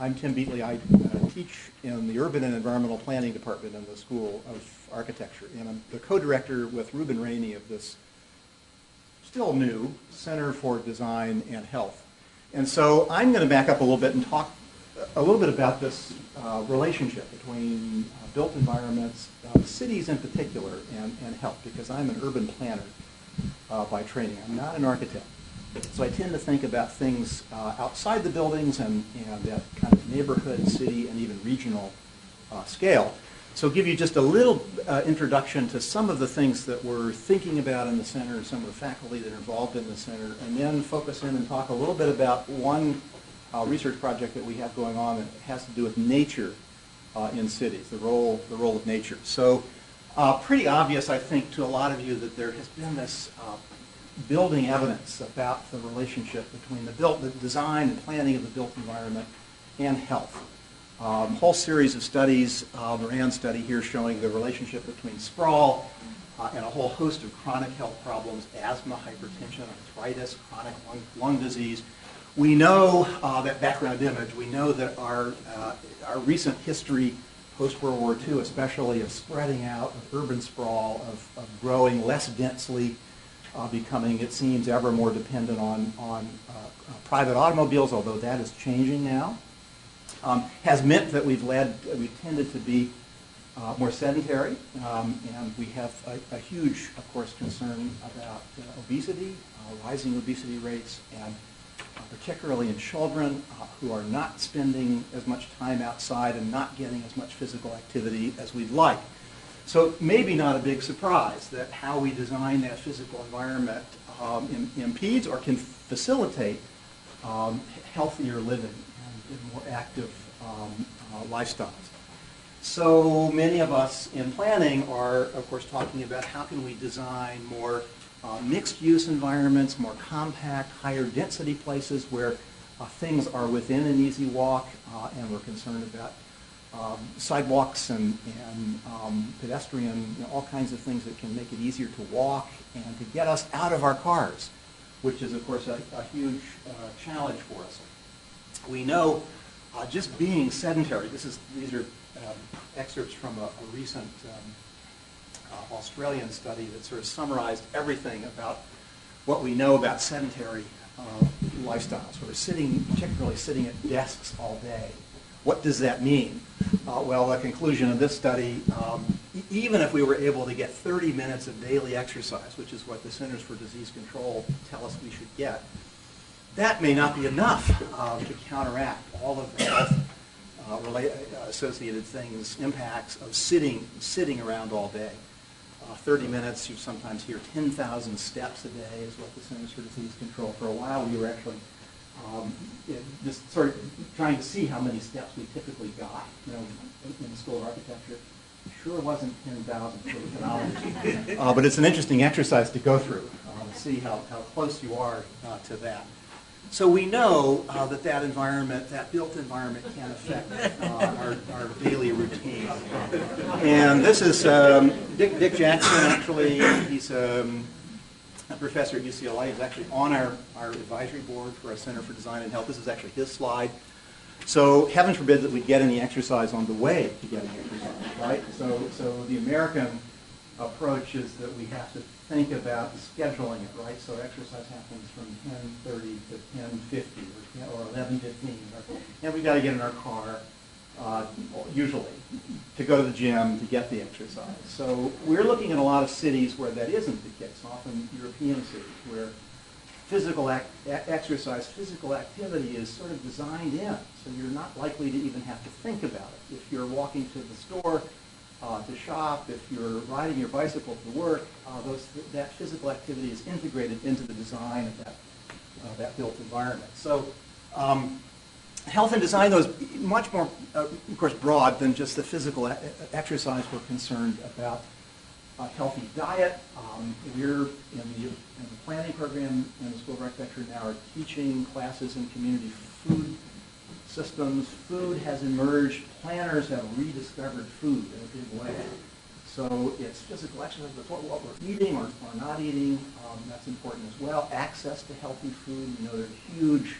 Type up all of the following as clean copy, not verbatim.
I'm Tim Beatley. I teach in the Urban and Environmental Planning Department in the School of Architecture, and I'm the co-director with Ruben Rainey of this still new Center for Design and Health. And so I'm going to back up a little bit and talk a little bit about this relationship between built environments, cities in particular, and health, because I'm an urban planner by training. I'm not an architect. So I tend to think about things outside the buildings and at kind of neighborhood, city, and even regional scale. So I'll give you just a little introduction to some of the things that we're thinking about in the center, some of the faculty that are involved in the center, and then focus in and talk a little bit about one research project that we have going on that has to do with nature in cities, the role of nature. So pretty obvious, I think, to a lot of you that there has been this building evidence about the relationship between the design and planning of the built environment and health. Whole series of studies, Moran study here showing the relationship between sprawl and a whole host of chronic health problems, asthma, hypertension, arthritis, chronic lung disease. We know that background image, we know that our recent history post-World War II, especially of spreading out, of urban sprawl, of growing less densely, becoming, it seems, ever more dependent on private automobiles, although that is changing now, has meant that we've tended to be more sedentary, and we have a huge, of course, concern about obesity, rising obesity rates, and particularly in children who are not spending as much time outside and not getting as much physical activity as we'd like. So maybe not a big surprise that how we design that physical environment impedes or can facilitate healthier living and more active lifestyles. So many of us in planning are, of course, talking about how can we design more mixed-use environments, more compact, higher density places where things are within an easy walk, and we're concerned about sidewalks and pedestrian, all kinds of things that can make it easier to walk and to get us out of our cars, which is, of course, a huge challenge for us. We know just being sedentary, these are excerpts from a recent Australian study that sort of summarized everything about what we know about sedentary lifestyles. Particularly sitting at desks all day. What does that mean? Well, the conclusion of this study, even if we were able to get 30 minutes of daily exercise, which is what the Centers for Disease Control tell us we should get, that may not be enough to counteract all of the health associated things, impacts of sitting around all day. 30 minutes, you sometimes hear 10,000 steps a day is what the Centers for Disease Control. For a while, we were actually just sort of trying to see how many steps we typically got, in the School of Architecture. Sure wasn't 10,000 for the kilometers. But it's an interesting exercise to go through to see how close you are to that. So we know that environment, that built environment, can affect our daily routine. And this is Dick Jackson, actually. He's a professor at UCLA. He's actually on our advisory board for our Center for Design and Health. This is actually his slide. So heaven forbid that we get any exercise on the way to getting exercise, right? So the American approach is that we have to think about scheduling it, right? So exercise happens from 10:30 to 10:50 or 11:15, and we've got to get in our car, usually, to go to the gym to get the exercise. So we're looking at a lot of cities where that isn't the case, often European cities, where physical exercise, physical activity is sort of designed in, so you're not likely to even have to think about it. If you're walking to the store to shop, if you're riding your bicycle to work, that physical activity is integrated into the design of that built environment. So health and design, though, is much more, of course, broad than just the physical exercise. We're concerned about a healthy diet. We're in the planning program in the School of Architecture now are teaching classes in community food systems. Food has emerged. Planners have rediscovered food in a big way. So it's physical exercise, but what we're eating or not eating, that's important as well. Access to healthy food. We know there are huge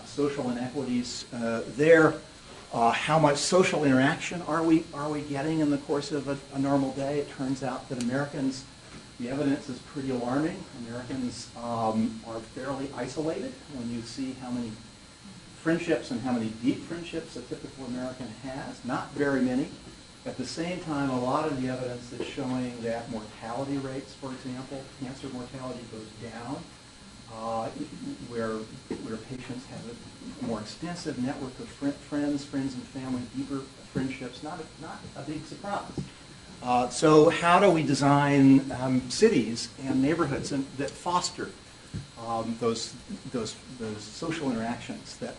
social inequities there. How much social interaction are we getting in the course of a normal day? It turns out that Americans, the evidence is pretty alarming. Americans are fairly isolated when you see how many friendships and how many deep friendships a typical American has. Not very many. At the same time, a lot of the evidence is showing that mortality rates, for example, cancer mortality goes down, where patients have a more extensive network of friends and family, deeper friendships. Not a big surprise. So how do we design cities and neighborhoods that foster those social interactions that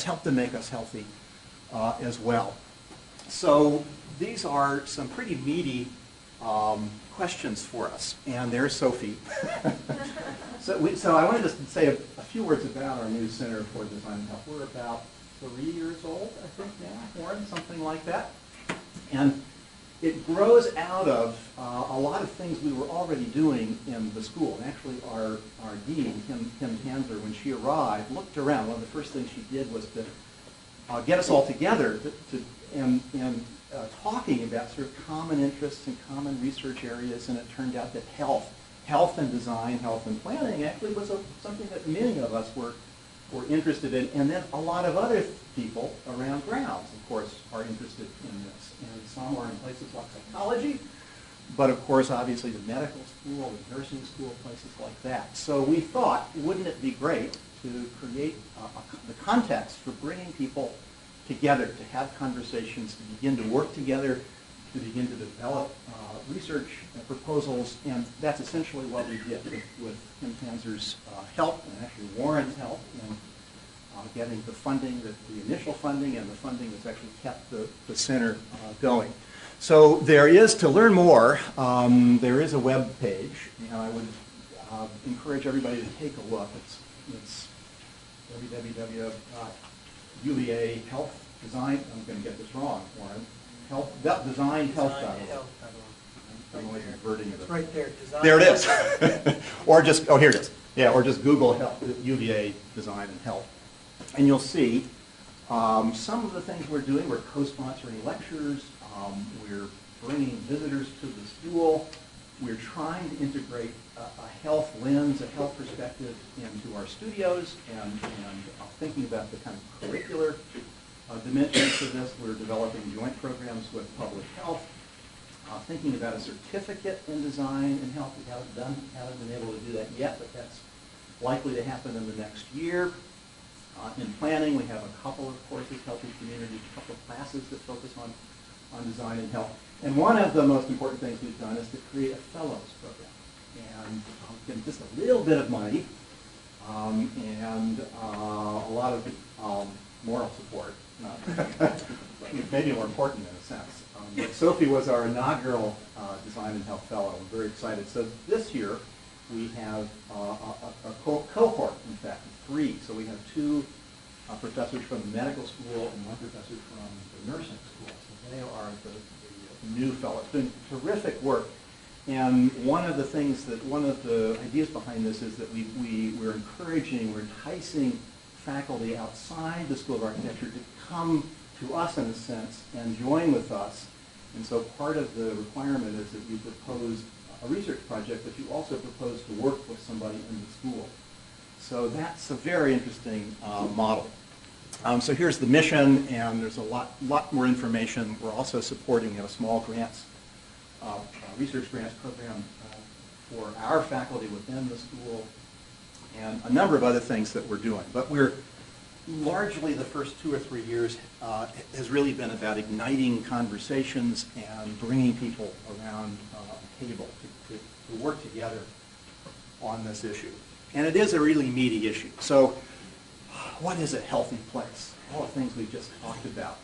help to make us healthy as well? So these are some pretty meaty questions for us, and there's Sophie. So I wanted to say a few words about our new Center for Design and Health. We're about 3 years old, I think now, Warren, something like that. And it grows out of a lot of things we were already doing in the school. And actually, our dean, Kim Tanzer, when she arrived, looked around. One of the first things she did was to get us all together and talking about sort of common interests and common research areas. And it turned out that health and design, health and planning actually was something that many of us were interested in. And then a lot of other people around grounds, of course, are interested in this. And some are in places like psychology, but of course, obviously, the medical school, the nursing school, places like that. So we thought, wouldn't it be great to create the context for bringing people together, to have conversations, to begin to work together, to begin to develop research proposals, and that's essentially what we did with Kim Tanzer's help, and actually Warren's help in getting the funding, the initial funding, and the funding that's actually kept the center going. So there is, to learn more, there is a web page, and I would encourage everybody to take a look. It's www.uva Health Design, I'm going to get this wrong, Warren, design.health.org. I'm always inverting it. It's right there. Design. There it is. Or just, here it is. Yeah, or just Google UVA Design and Health. And you'll see some of the things we're doing. We're co-sponsoring lectures. We're bringing visitors to the school. We're trying to integrate a health lens, a health perspective into our studios, and thinking about the kind of curricular dimensions of this. We're developing joint programs with public health, thinking about a certificate in design and health. We haven't been able to do that yet, but that's likely to happen in the next year. In planning, we have a couple of courses, Healthy Communities, a couple of classes that focus on design and health. And one of the most important things we've done is to create a fellows program. And getting just a little bit of money and a lot of moral support. Maybe more important in a sense. But Sophie was our inaugural Design and Health Fellow. I'm very excited. So this year we have a cohort, in fact, 3. So we have 2 professors from the medical school and 1 professor from the nursing school. So they are the new fellows. It's been terrific work. And one of the ideas behind this is that we're encouraging, we're enticing faculty outside the School of Architecture to come to us, in a sense, and join with us. And so part of the requirement is that you propose a research project, but you also propose to work with somebody in the school. So that's a very interesting model. So here's the mission, and there's a lot more information. We're also supporting a small grants, research grants program for our faculty within the school, and a number of other things that we're doing. But we're largely, the first 2 or 3 years has really been about igniting conversations and bringing people around a table to work together on this issue. And it is a really meaty issue. So what is a healthy place? All the things we've just talked about.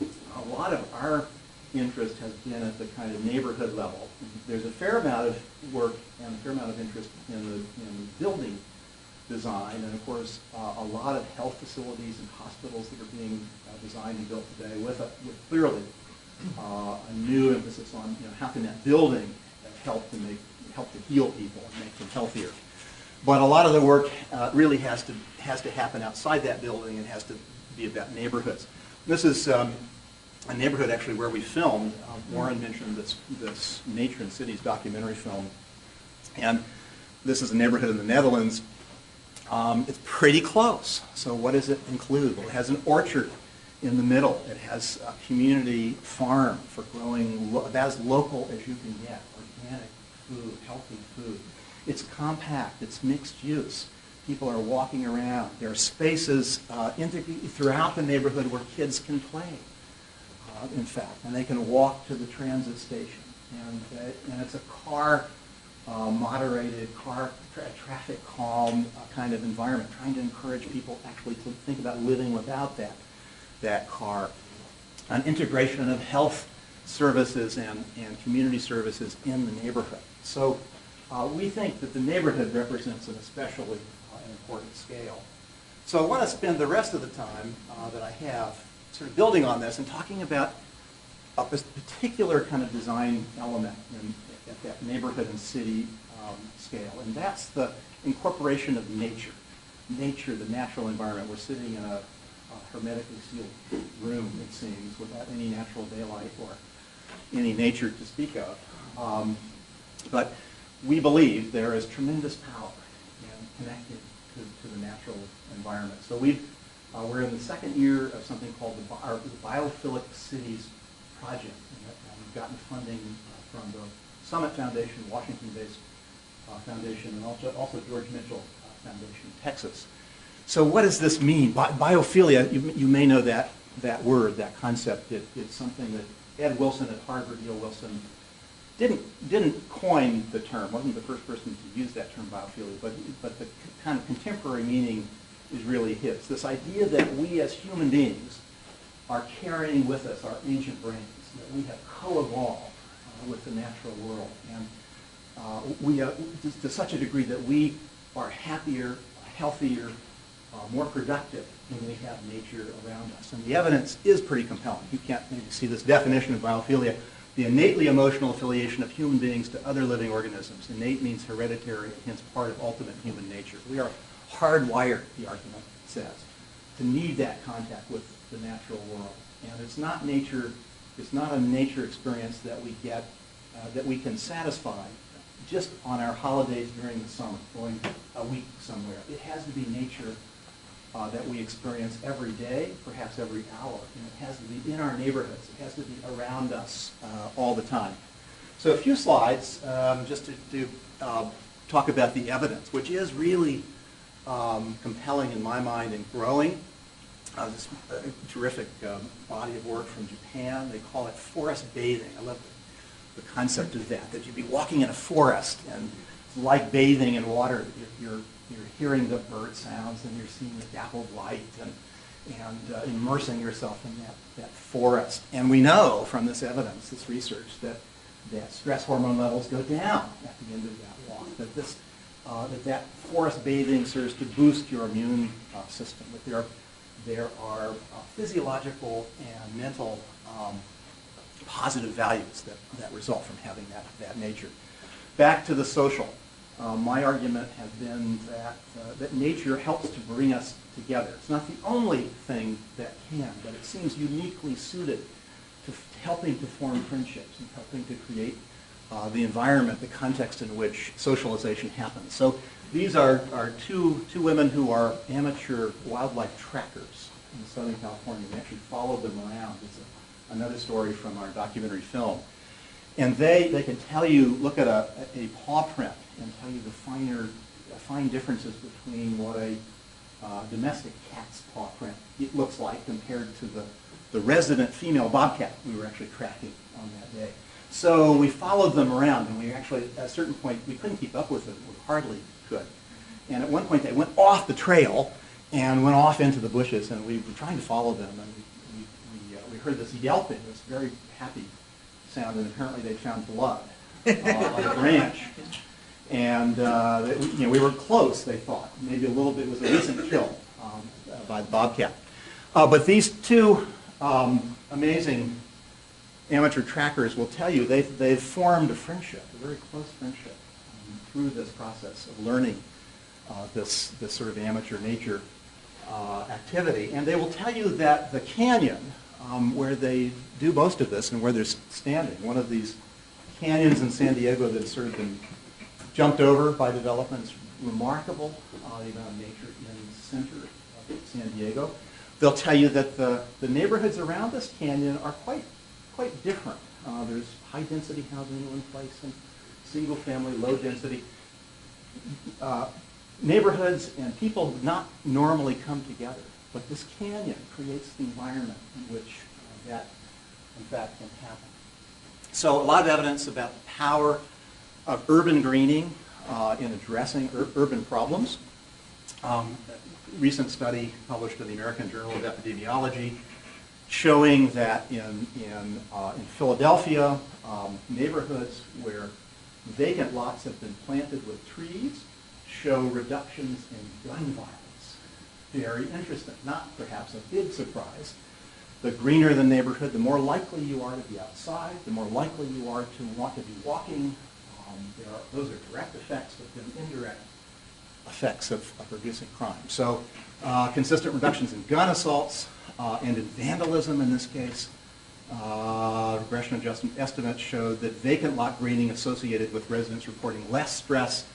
A lot of our interest has been at the kind of neighborhood level. There's a fair amount of work and a fair amount of interest in the building design, and of course a lot of health facilities and hospitals that are being designed and built today with clearly a new emphasis on how can that building help to heal people and make them healthier. But a lot of the work really has to happen outside that building and has to be about neighborhoods. This is a neighborhood actually where we filmed. Warren mentioned this Nature and Cities documentary film. And this is a neighborhood in the Netherlands. It's pretty close. So what does it include? Well, it has an orchard in the middle. It has a community farm for growing as local as you can get. Organic food, healthy food. It's compact. It's mixed use. People are walking around. There are spaces throughout the neighborhood where kids can play, in fact, and they can walk to the transit station. And it's a moderated, traffic calm kind of environment, trying to encourage people actually to think about living without that car. An integration of health services and community services in the neighborhood. So we think that the neighborhood represents an especially important scale. So I want to spend the rest of the time that I have sort of building on this and talking about a particular kind of design element at that neighborhood and city scale, and that's the incorporation of nature. Nature, the natural environment. We're sitting in a hermetically sealed room, it seems, without any natural daylight or any nature to speak of. But we believe there is tremendous power in connecting to the natural environment. So we're in the second year of something called the Biophilic Cities Project. And we've gotten funding from the Summit Foundation, Washington-based foundation, and also George Mitchell Foundation, Texas. So what does this mean? Biophilia, you may know that word, that concept. It's something that Ed Wilson at Harvard, E.O. Wilson, didn't coin the term, wasn't the first person to use that term, biophilia, but the kind of contemporary meaning is really his. This idea that we as human beings are carrying with us our ancient brains, that we have co-evolved with the natural world, and we to such a degree that we are happier, healthier, more productive when we have nature around us. And the evidence is pretty compelling. You can't maybe see this definition of biophilia. The innately emotional affiliation of human beings to other living organisms. Innate means hereditary, and hence part of ultimate human nature. We are hardwired, the argument says, to need that contact with the natural world. And it's not a nature experience that we get, that we can satisfy just on our holidays during the summer, going a week somewhere. It has to be nature that we experience every day, perhaps every hour. And it has to be in our neighborhoods. It has to be around us all the time. So a few slides just to talk about the evidence, which is really compelling in my mind and growing. This terrific body of work from Japan. They call it forest bathing. I love the concept of that you'd be walking in a forest and like bathing in water. You're hearing the bird sounds and you're seeing the dappled light and immersing yourself in that forest. And we know from this evidence, this research, that stress hormone levels go down at the end of that walk. That forest bathing serves to boost your immune system. That there are physiological and mental positive values that result from having that nature. Back to the social. My argument has been that nature helps to bring us together. It's not the only thing that can, but it seems uniquely suited to helping to form friendships and helping to create the environment, the context in which socialization happens. So these are two women who are amateur wildlife trackers in Southern California. We actually followed them around. It's another story from our documentary film. And they can tell you, look at a paw print and tell you the fine differences between what a domestic cat's paw print looks like compared to the resident female bobcat we were actually tracking on that day. So we followed them around, and we actually, at a certain point, we couldn't keep up with them. We hardly could. And at one point, they went off the trail and went off into the bushes, and we were trying to follow them, and we heard this yelping, this very happy sound, and apparently they found blood on a branch. And we were close, they thought. Maybe a little bit was a recent kill by the bobcat. But these two amazing amateur trackers will tell you they've formed a friendship, a very close friendship, through this process of learning this sort of amateur nature activity. And they will tell you that the canyon, where they do most of this and where they're standing, one of these canyons in San Diego that has sort of been jumped over by development, is remarkable, the amount of nature in the center of San Diego. They'll tell you that the neighborhoods around this canyon are quite different. There's high-density housing in one place and single-family, low-density. Neighborhoods and people would not normally come together, but this canyon creates the environment in which that, in fact, can happen. So a lot of evidence about the power of urban greening in addressing urban problems. Recent study published in the American Journal of Epidemiology showing that in Philadelphia, neighborhoods where vacant lots have been planted with trees show reductions in gun violence. Very interesting, not perhaps a big surprise. The greener the neighborhood, the more likely you are to be outside, the more likely you are to want to be walking. Those are direct effects, but then indirect effects of reducing crime. So consistent reductions in gun assaults and in vandalism in this case. Regression adjustment estimates showed that vacant lot greening associated with residents reporting less stress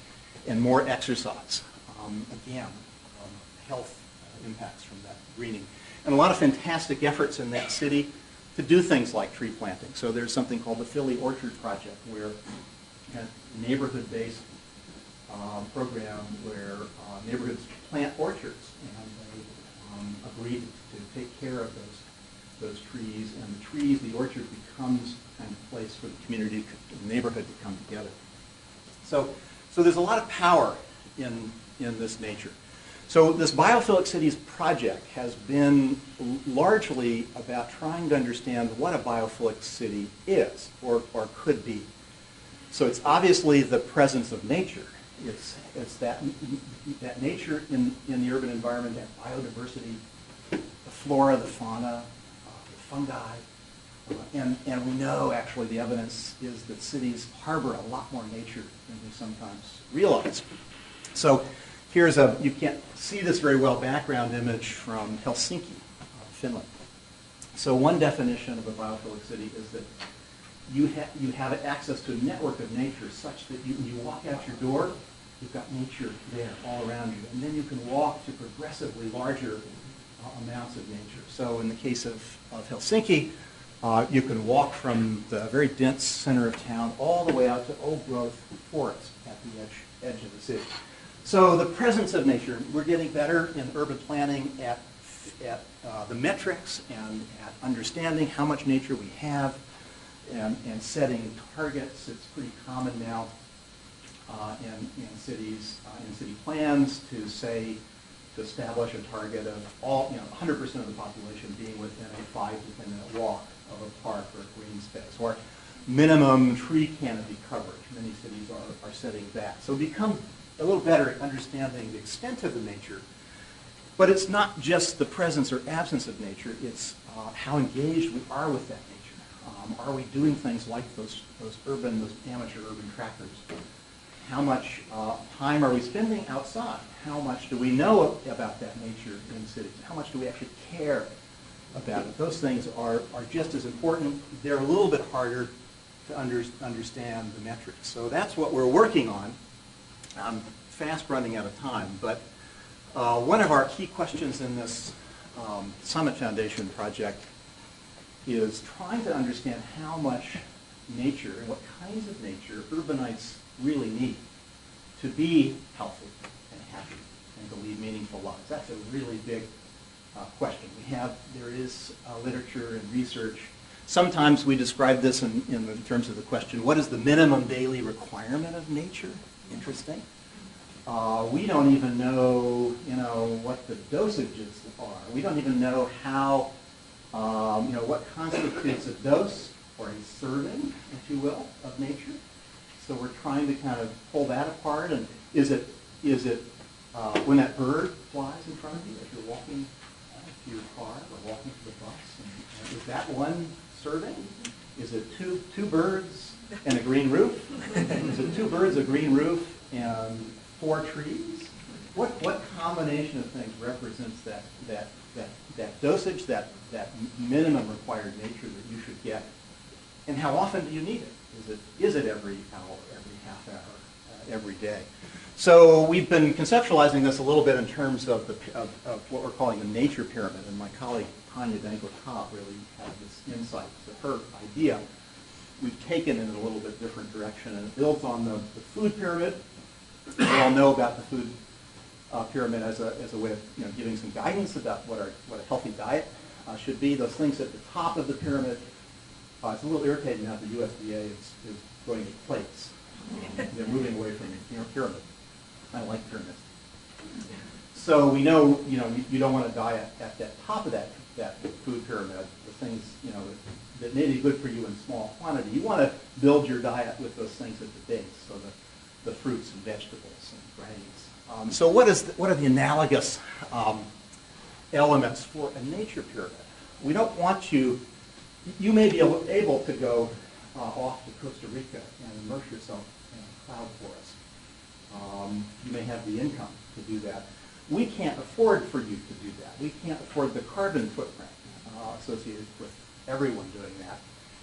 and more exercise. Again, health impacts from that greening. And a lot of fantastic efforts in that city to do things like tree planting. So there's something called the Philly Orchard Project, where a neighborhood-based program where neighborhoods plant orchards, and they agree to take care of those trees, and the orchard becomes a kind of place for the community, the neighborhood to come together. So there's a lot of power in this nature. So this Biophilic Cities project has been largely about trying to understand what a biophilic city is or could be. So it's obviously the presence of nature. It's that nature in the urban environment, that biodiversity, the flora, the fauna, the fungi. And we know, actually, the evidence is that cities harbor a lot more nature than we sometimes realize. So here's you can't see this very well, background image from Helsinki, Finland. So one definition of a biophilic city is that you have access to a network of nature such that when you walk out your door, you've got nature there all around you. And then you can walk to progressively larger amounts of nature. So in the case of Helsinki, you can walk from the very dense center of town all the way out to old-growth forest at the edge of the city. So the presence of nature, we're getting better in urban planning at the metrics and at understanding how much nature we have and setting targets. It's pretty common now in cities, in city plans to establish a target of 100% of the population being within a 5 to 10 minute walk of a park or a green space, or minimum tree canopy coverage. Many cities are setting that. So become a little better at understanding the extent of the nature. But it's not just the presence or absence of nature, it's how engaged we are with that nature. Are we doing things like those amateur urban trackers? How much time are we spending outside? How much do we know about that nature in cities? How much do we actually care about it? Those things are just as important. They're a little bit harder to understand the metrics. So that's what we're working on. I'm fast running out of time, but one of our key questions in this Summit Foundation project is trying to understand how much nature and what kinds of nature urbanites really need to be healthy and happy and to lead meaningful lives. That's a really big question. There is literature and research. Sometimes we describe this in terms of the question, what is the minimum daily requirement of nature? Interesting. We don't even know, what the dosages are. We don't even know how, what constitutes a dose or a serving, if you will, of nature. So we're trying to kind of pull that apart. And is it when that bird flies in front of you as you're walking to your car or walking to the bus? And is that one serving? Is it two birds and a green roof? Is it 2 birds, a green roof, and 4 trees? what combination of things represents that dosage, that minimum required nature that you should get, and how often do you need it? Is it every hour, every half hour, every day? So we've been conceptualizing this a little bit in terms of what we're calling the nature pyramid, and my colleague Tanya Danko-Top really had this insight. So her idea, we've taken it in a little bit different direction, and it builds on the food pyramid. We all know about the food pyramid as a way of giving some guidance about what a healthy diet should be. Those things at the top of the pyramid, it's a little irritating now the USDA is going to plates. They're moving away from pyramid. I don't like pyramids. So we know you don't want to diet at that top of that food pyramid, the things that may be good for you in small quantity. You want to build your diet with those things at the base, so the fruits and vegetables and grains. So what are the analogous elements for a nature pyramid? We don't want you may be able to go off to Costa Rica and immerse yourself in a cloud forest. You may have the income to do that. We can't afford for you to do that. We can't afford the carbon footprint associated with everyone doing that.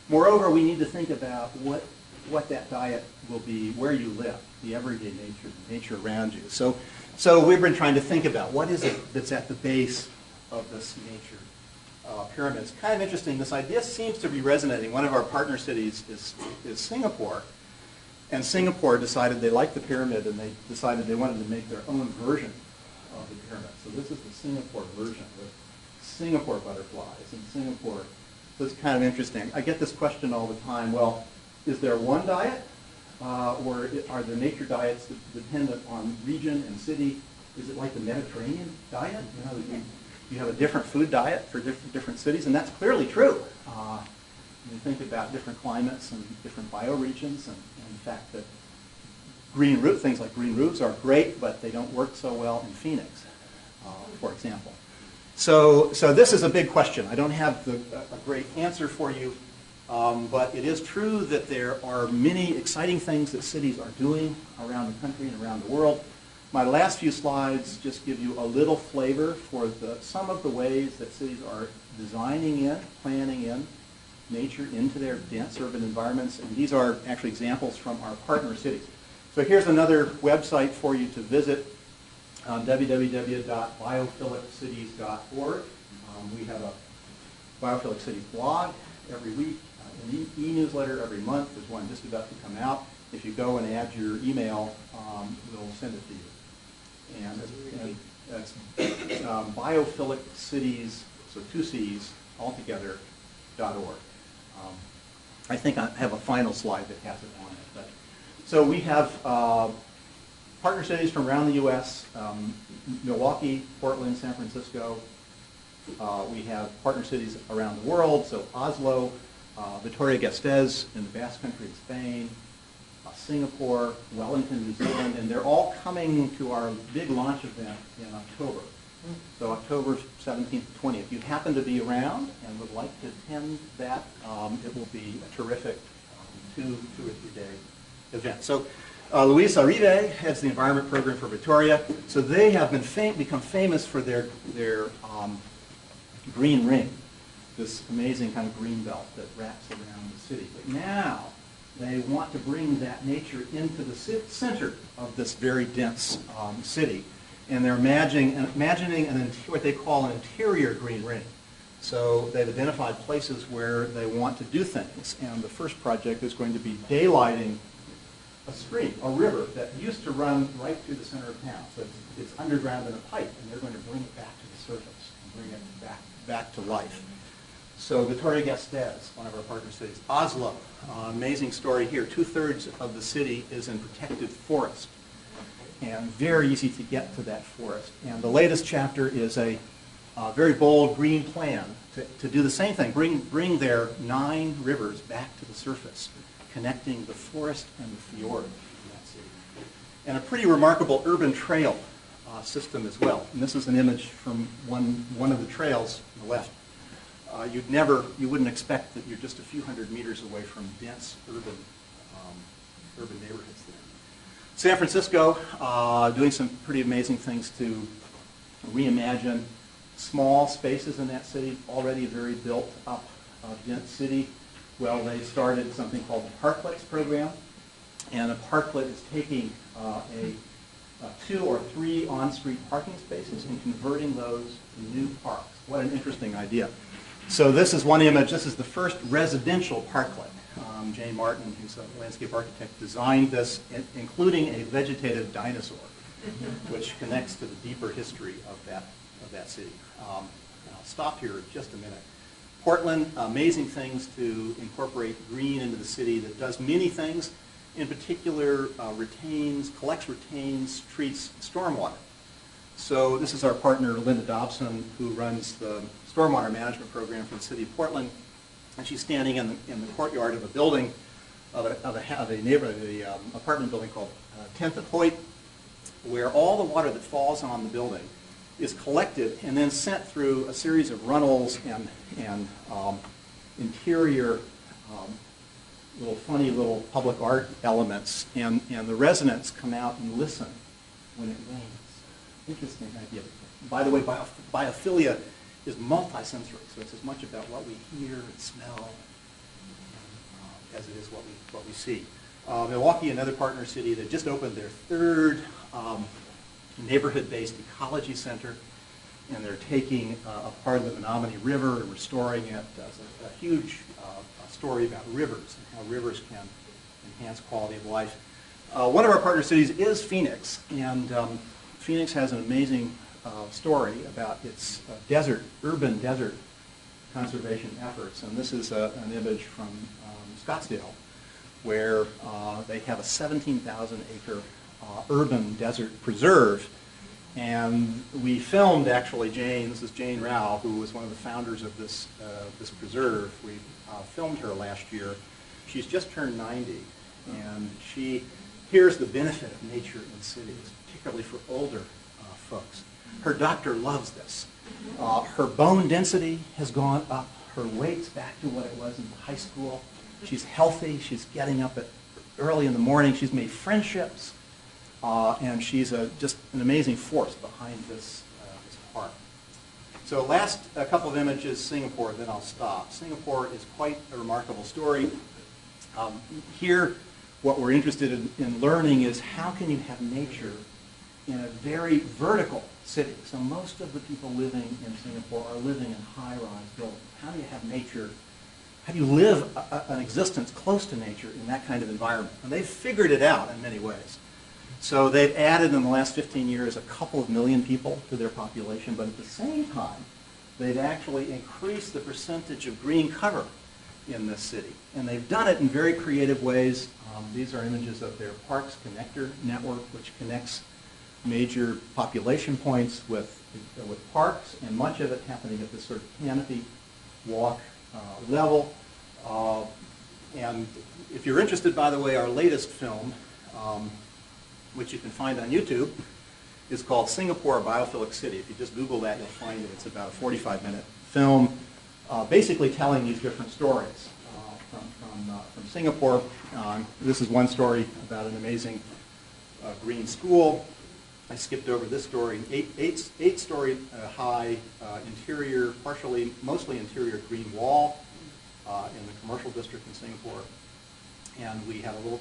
Moreover, we need to think about what that diet will be, where you live, the everyday nature, the nature around you. So we've been trying to think about what is it that's at the base of this nature pyramid. It's kind of interesting. This idea seems to be resonating. One of our partner cities is Singapore. And Singapore decided they liked the pyramid, and they decided they wanted to make their own version of the pyramid. So this is the Singapore version with Singapore butterflies in Singapore. So it's kind of interesting. I get this question all the time. Well, is there one diet, or are there nature diets dependent on region and city? Is it like the Mediterranean diet? You have a different food diet for different cities, and that's clearly true. You think about different climates and different bioregions, and the fact that things like green roofs are great, but they don't work so well in Phoenix, for example. So this is a big question. I don't have a great answer for you, but it is true that there are many exciting things that cities are doing around the country and around the world. My last few slides just give you a little flavor for some of the ways that cities are designing planning in nature into their dense urban environments, and these are actually examples from our partner cities. So here's another website for you to visit, www.biophiliccities.org. We have a Biophilic Cities blog every week, an e-newsletter every month. There's one just about to come out. If you go and add your email, we'll send it to you. And that's Biophilic Cities, so 2 C's altogether, .org. I think I have a final slide that has it on it. So we have partner cities from around the U.S., Milwaukee, Portland, San Francisco. We have partner cities around the world, so Oslo, Vitoria-Gasteiz in the Basque Country in Spain, Singapore, Wellington, New Zealand, and they're all coming to our big launch event in October. So October 17th to 20th. If you happen to be around and would like to attend that, it will be a terrific 2 or 3 day event. So Luis Arribe heads the environment program for Vitoria. So they have become famous for their green ring, this amazing kind of green belt that wraps around the city. But now they want to bring that nature into the center of this very dense city. And they're imagining what they call an interior green ring. So they've identified places where they want to do things. And the first project is going to be daylighting a stream, a river that used to run right through the center of town. So it's underground in a pipe, and they're going to bring it back to the surface and bring it back to life. So Vitoria-Gasteiz, one of our partner cities. Oslo, amazing story here. 2/3 of the city is in protected forest, and very easy to get to that forest. And the latest chapter is a very bold green plan to do the same thing, bring their 9 rivers back to the surface, connecting the forest and the fjord in that city. And a pretty remarkable urban trail system as well. And this is an image from one of the trails on the left. You wouldn't expect that you're just a few hundred meters away from dense urban neighborhoods there. San Francisco, doing some pretty amazing things to reimagine small spaces in that city, already a very built up, dense city. Well, they started something called the Parklets program, and a parklet is taking a 2 or 3 on-street parking spaces and converting those to new parks. What an interesting idea. So this is one image. This is the first residential parklet. Jane Martin, who's a landscape architect, designed this, including a vegetative dinosaur, which connects to the deeper history of that city. I'll stop here just a minute. Portland, amazing things to incorporate green into the city that does many things. In particular, collects, retains, treats stormwater. So this is our partner, Linda Dobson, who runs the stormwater management program for the city of Portland. And she's standing in the courtyard of a building, of a apartment building called 10th and Hoyt, where all the water that falls on the building is collected and then sent through a series of runnels and interior funny little public art elements, and the residents come out and listen when it rains. Interesting idea. By the way, biophilia is multisensory, so it's as much about what we hear and smell as it is what we see. Milwaukee, another partner city, that just opened their 3rd neighborhood-based ecology center, and they're taking a part of the Menominee River and restoring it as a huge story about rivers and how rivers can enhance quality of life. One of our partner cities is Phoenix, and Phoenix has an amazing story about its urban desert conservation efforts. And this is an image from Scottsdale, where they have a 17,000 acre urban desert preserve. And we filmed, actually, this is Jane Rao, who was one of the founders of this preserve. We filmed her last year. She's just turned 90, and she hears the benefit of nature in cities, particularly for older folks. Her doctor loves this. Her bone density has gone up. Her weight's back to what it was in high school. She's healthy. She's getting up early in the morning. She's made friendships. And she's just an amazing force behind this park. So last couple of images, Singapore, then I'll stop. Singapore is quite a remarkable story. Here, what we're interested in learning is how can you have nature in a very vertical city. So most of the people living in Singapore are living in high-rise buildings. How do you have nature? How do you live an existence close to nature in that kind of environment? And they've figured it out in many ways. So they've added in the last 15 years a couple of million people to their population, but at the same time, they've actually increased the percentage of green cover in this city. And they've done it in very creative ways. These are images of their Parks Connector network, which connects major population points with parks, and much of it happening at this sort of canopy walk level. And if you're interested, by the way, our latest film, which you can find on YouTube, is called Singapore, a Biophilic City. If you just Google that, you'll find it. It's about a 45-minute film, basically telling these different stories from Singapore. This is one story about an amazing green school. I skipped over this story. Eight-story high interior, mostly interior green wall in the commercial district in Singapore. And we have a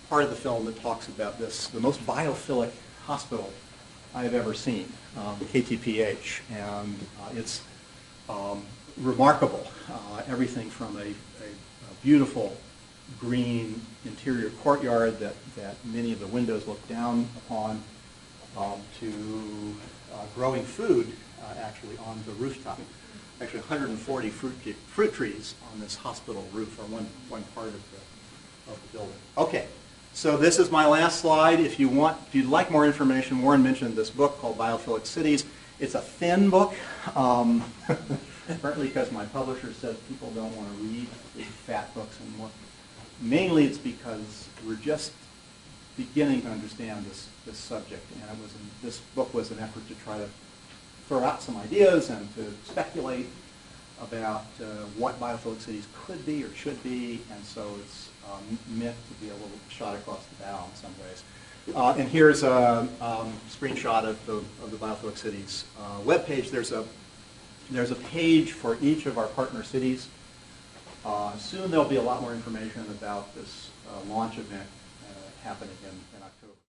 part of the film that talks about the most biophilic hospital I have ever seen, KTPH, and it's remarkable. Everything from a beautiful green interior courtyard that many of the windows look down upon, to growing food actually on the rooftop. Actually, 140 fruit trees on this hospital roof are one part of the building. Okay. So this is my last slide. If you'd like more information, Warren mentioned this book called Biophilic Cities. It's a thin book, partly because my publisher said people don't want to read big fat books anymore. Mainly it's because we're just beginning to understand this subject, and this book was an effort to try to throw out some ideas and to speculate about what biophilic cities could be or should be, and so it's meant to be a little shot across the bow in some ways. And here's a screenshot of the Biophilic Cities webpage. There's a page for each of our partner cities. Soon there'll be a lot more information about this launch event happening in October.